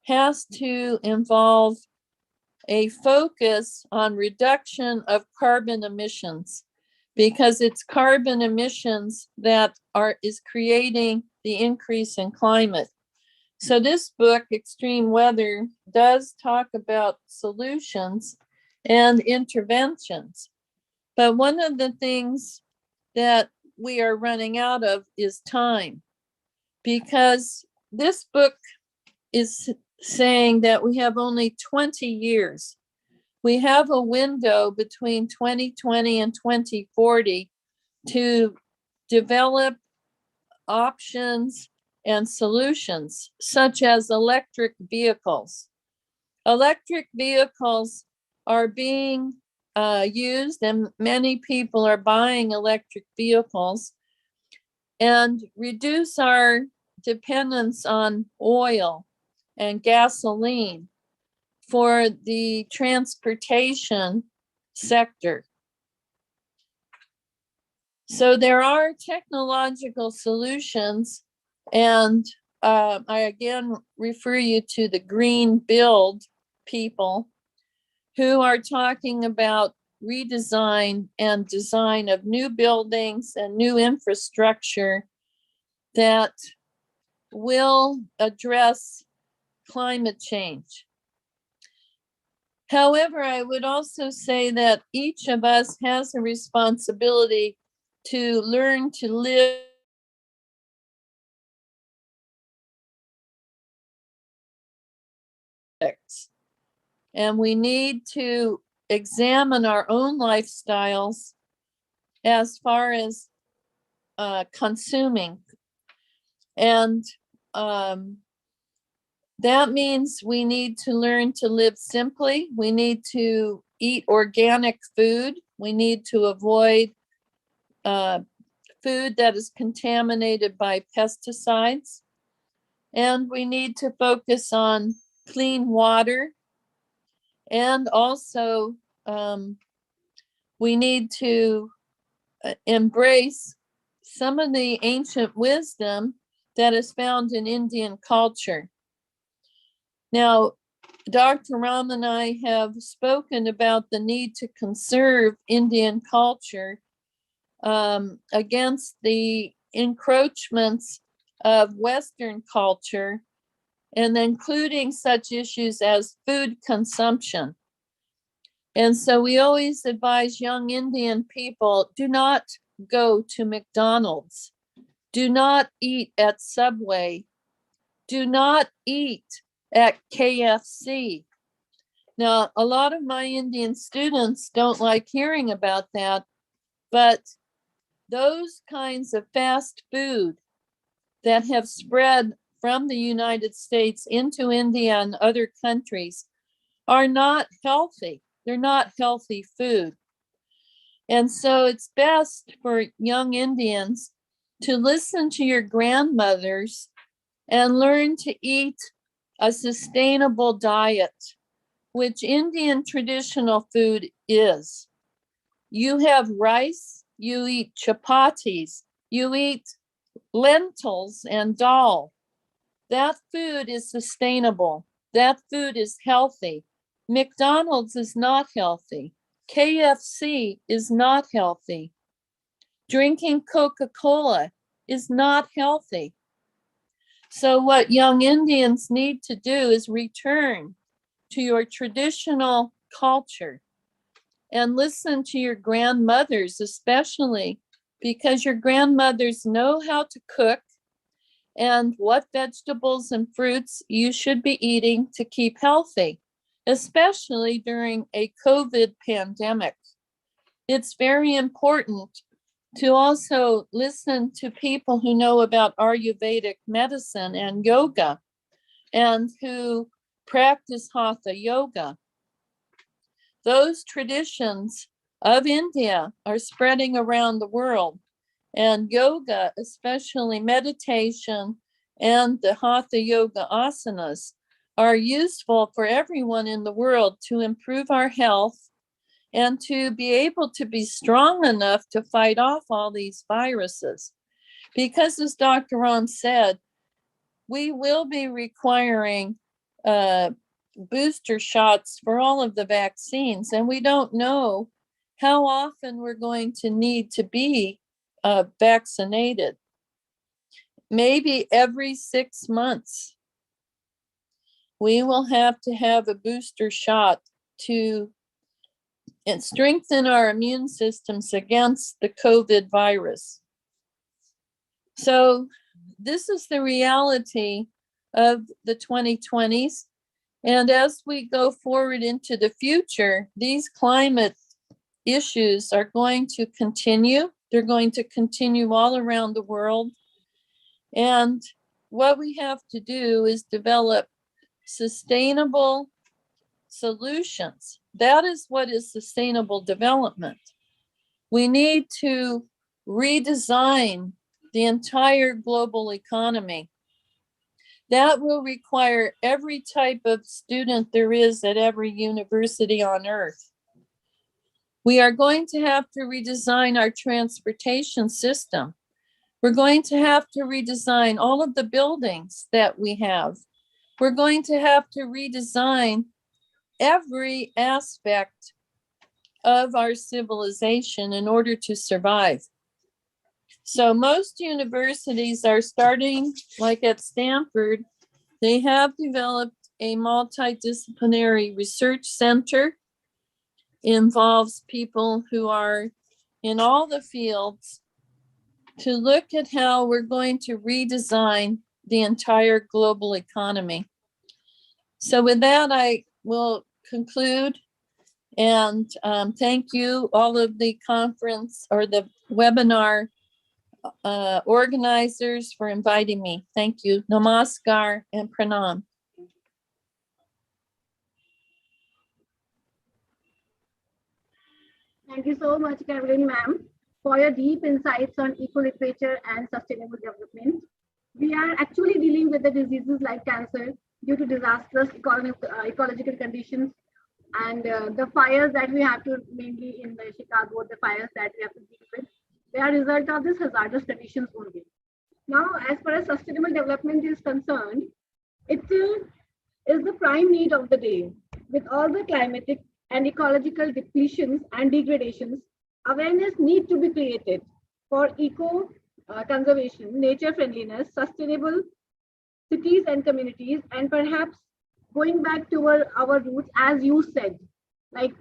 has to involve a focus on reduction of carbon emissions, because it's carbon emissions that is creating the increase in climate. So this book, Extreme Weather, does talk about solutions and interventions. But one of the things that we are running out of is time, because this book is saying that we have only 20 years. We have a window between 2020 and 2040 to develop options and solutions, such as electric vehicles. Electric vehicles are being used, and many people are buying electric vehicles, and reduce our dependence on oil and gasoline for the transportation sector. So there are technological solutions, and I again refer you to the Green Build people who are talking about redesign and design of new buildings and new infrastructure that will address climate change. However, I would also say that each of us has a responsibility to learn to live and we need to examine our own lifestyles as far as consuming. And that means we need to learn to live simply. We need to eat organic food. We need to avoid food that is contaminated by pesticides. And we need to focus on clean water. And also, we need to embrace some of the ancient wisdom that is found in Indian culture. Now, Dr. Ram and I have spoken about the need to conserve Indian culture against the encroachments of Western culture, and including such issues as food consumption. And so we always advise young Indian people, do not go to McDonald's, do not eat at Subway, do not eat at KFC. Now, a lot of my Indian students don't like hearing about that, but those kinds of fast food that have spread from the United States into India and other countries are not healthy. They're not healthy food. And so it's best for young Indians to listen to your grandmothers and learn to eat a sustainable diet, which Indian traditional food is. You have rice, you eat chapatis, you eat lentils and dal. That food is sustainable. That food is healthy. McDonald's is not healthy. KFC is not healthy. Drinking Coca-Cola is not healthy. So what young Indians need to do is return to your traditional culture and listen to your grandmothers, especially because your grandmothers know how to cook and what vegetables and fruits you should be eating to keep healthy, especially during a COVID pandemic. It's very important to also listen to people who know about Ayurvedic medicine and yoga and who practice Hatha yoga. Those traditions of India are spreading around the world, and yoga, especially meditation and the Hatha yoga asanas, are useful for everyone in the world to improve our health and to be able to be strong enough to fight off all these viruses. Because as Dr. Ram said, we will be requiring booster shots for all of the vaccines, and we don't know how often we're going to need to be vaccinated. Maybe every 6 months, we will have to have a booster shot to strengthen our immune systems against the COVID virus. So this is the reality of the 2020s. And as we go forward into the future, these climate issues are going to continue. They're going to continue all around the world. And what we have to do is develop sustainable solutions. That is what is sustainable development. We need to redesign the entire global economy. That will require every type of student there is at every university on earth. We are going to have to redesign our transportation system. We're going to have to redesign all of the buildings that we have. We're going to have to redesign every aspect of our civilization in order to survive. So most universities are starting, like at Stanford, they have developed a multidisciplinary research center. It involves people who are in all the fields to look at how we're going to redesign the entire global economy. So with that, I will conclude and thank you, all of the conference or the webinar organizers for inviting me. Thank you. Namaskar and pranam. Thank you so much, Caroline ma'am, for your deep insights on eco-literature and sustainable development. We are actually dealing with the diseases like cancer due to disastrous ecological conditions and the fires that we have to, mainly in Chicago, the fires that we have to deal with, they are a result of this hazardous conditions only. Now, as far as sustainable development is concerned, it is the prime need of the day. With all the climatic and ecological depletions and degradations, awareness need to be created for eco conservation, nature friendliness, sustainable cities and communities, and perhaps going back to our roots, as you said, like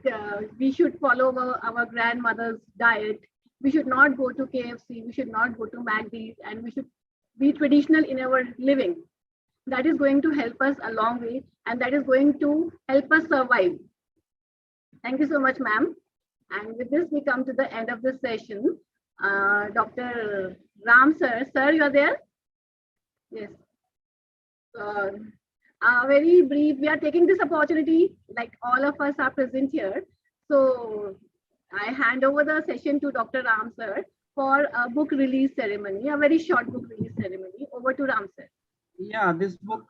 we should follow our grandmother's diet. We should not go to KFC, we should not go to McD's, and we should be traditional in our living. That is going to help us a long way, and that is going to help us survive. Thank you so much, ma'am. And with this, we come to the end of this session. Dr. Ram, sir, you're there? Yes. Very brief, we are taking this opportunity, like all of us are present here. So I hand over the session to Dr. Ram, sir, for a book release ceremony, a very short book release ceremony. Over to Ram, sir. Yeah, this book,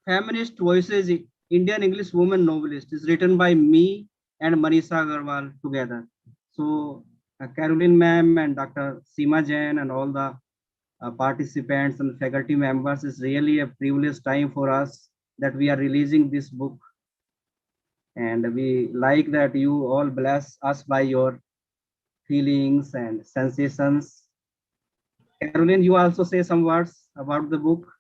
Feminist Voices, Indian English Woman Novelist, is written by me and Manisha Agarwal together. So Caroline ma'am and Dr. Seema Jain and all the participants and faculty members, is really a privileged time for us that we are releasing this book. And we like that you all bless us by your feelings and sensations. Caroline, you also say some words about the book.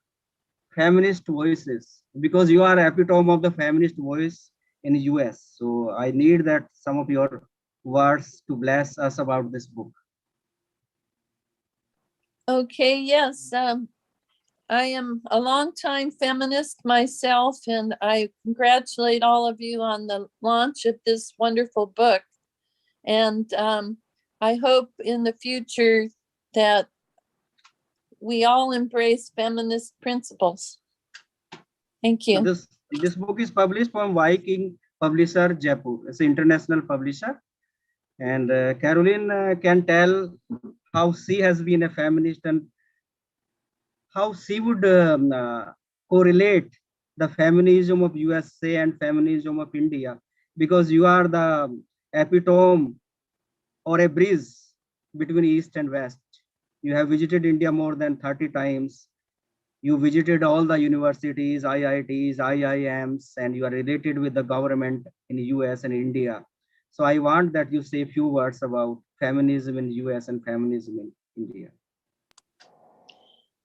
Feminist Voices, because you are epitome of the feminist voice in US. So I need that some of your words to bless us about this book. Okay, yes. I am a longtime feminist myself, and I congratulate all of you on the launch of this wonderful book. And I hope in the future that we all embrace feminist principles. Thank you. So this book is published from Viking Publisher, Jaipur. It's an international publisher. And Caroline can tell how she has been a feminist and how she would correlate the feminism of USA and feminism of India, because you are the epitome or a bridge between East and West. You have visited India more than 30 times. You visited all the universities, IITs, IIMs, and you are related with the government in US and India. So I want that you say a few words about feminism in US and feminism in India.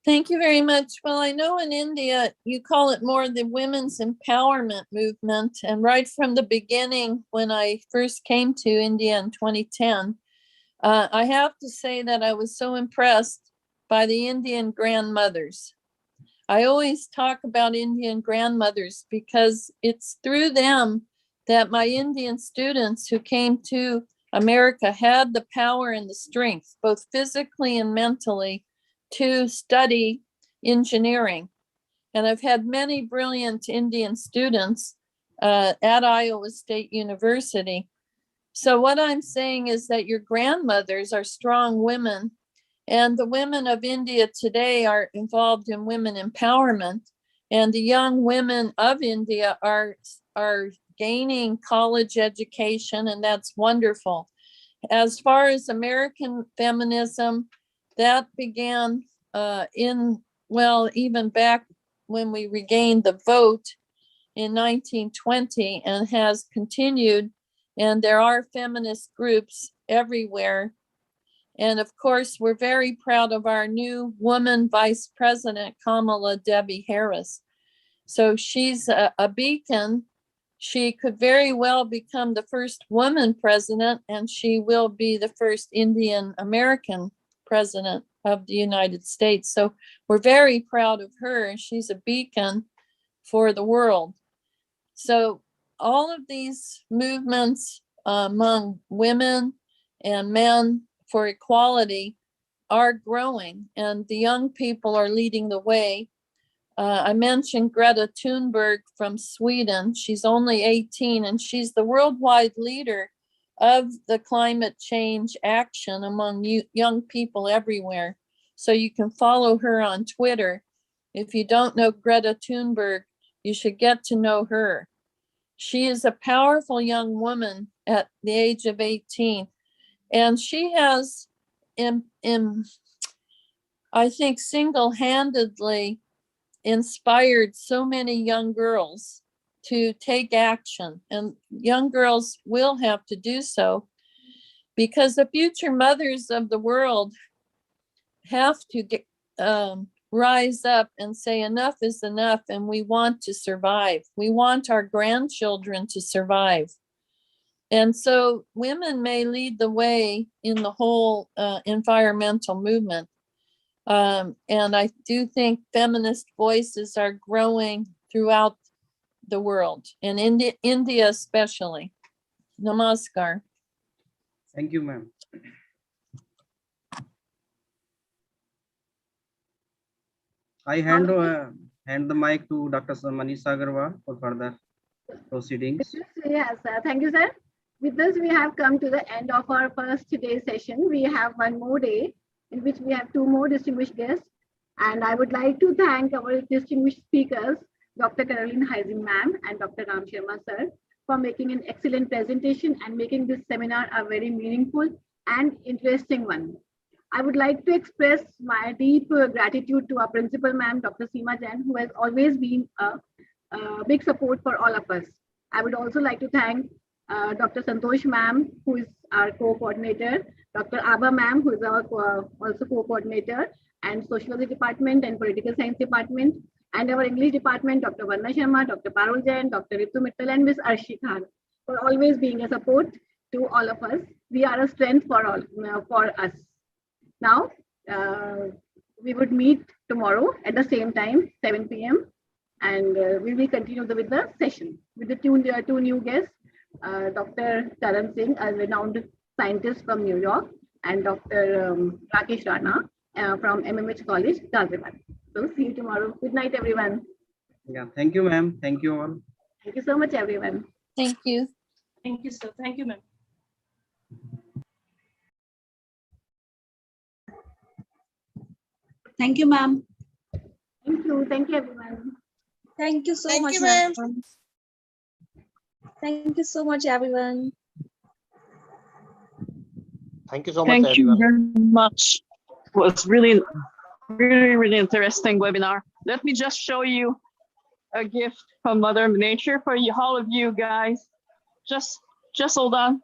Thank you very much. Well, I know in India, you call it more the women's empowerment movement. And right from the beginning, when I first came to India in 2010, I have to say that I was so impressed by the Indian grandmothers. I always talk about Indian grandmothers because it's through them that my Indian students who came to America had the power and the strength, both physically and mentally, to study engineering. And I've had many brilliant Indian students at Iowa State University. So what I'm saying is that your grandmothers are strong women, and the women of India today are involved in women empowerment, and the young women of India are gaining college education, and that's wonderful. As far as American feminism, that began even back when we regained the vote in 1920 and has continued. And there are feminist groups everywhere. And of course, we're very proud of our new woman vice president, Kamala Debbie Harris. So she's a beacon. She could very well become the first woman president, and she will be the first Indian American president of the United States. So we're very proud of her. She's a beacon for the world. So all of these movements among women and men for equality are growing, and the young people are leading the way. I mentioned Greta Thunberg from Sweden. She's only 18, and she's the worldwide leader of the climate change action among young people everywhere. So you can follow her on Twitter. If you don't know Greta Thunberg, you should get to know her. She is a powerful young woman at the age of 18, and she has, I think, single-handedly inspired so many young girls to take action, and young girls will have to do so, because the future mothers of the world have to get, rise up and say enough is enough, and we want to survive. We want our grandchildren to survive. And so women may lead the way in the whole environmental movement. And I do think feminist voices are growing throughout the world, and India especially. Namaskar. Thank you, ma'am. I hand the mic to Dr. Manisha Agarwal for further proceedings. Yes, thank you, sir. With this, we have come to the end of our first day session. We have one more day in which we have two more distinguished guests. And I would like to thank our distinguished speakers, Dr. Caroline Heising ma'am and Dr. Ram Sharma sir, for making an excellent presentation and making this seminar a very meaningful and interesting one. I would like to express my deep gratitude to our principal ma'am, Dr. Seema Jain, who has always been a big support for all of us. I would also like to thank Dr. Santosh ma'am, who is our co-coordinator, Dr. Abha ma'am, who is our also co-coordinator, and Sociology department and Political Science department, and our English department, Dr. Varna Sharma, Dr. Parul Jain, Dr. Ritu Mittal, and Ms. Arshi Khan, for always being a support to all of us. We are a strength for all for us. Now, we would meet tomorrow at the same time, 7 p.m. And we will continue with the session with the two new guests, Dr. Taran Singh, a renowned scientist from New York, and Dr. Rakesh Rana from MMH College, Ghaziabad. So see you tomorrow. Good night, everyone. Yeah, thank you, ma'am. Thank you all. Thank you so much, everyone. Thank you. Thank you, sir. Thank you, ma'am. Thank you, ma'am. Thank you. Thank you, everyone. Thank you so much, ma'am. Thank you so much, everyone. Thank you so much, Thank you everyone. very much. It was really interesting webinar. Let me just show you a gift from Mother Nature for you, all of you guys. Just hold on.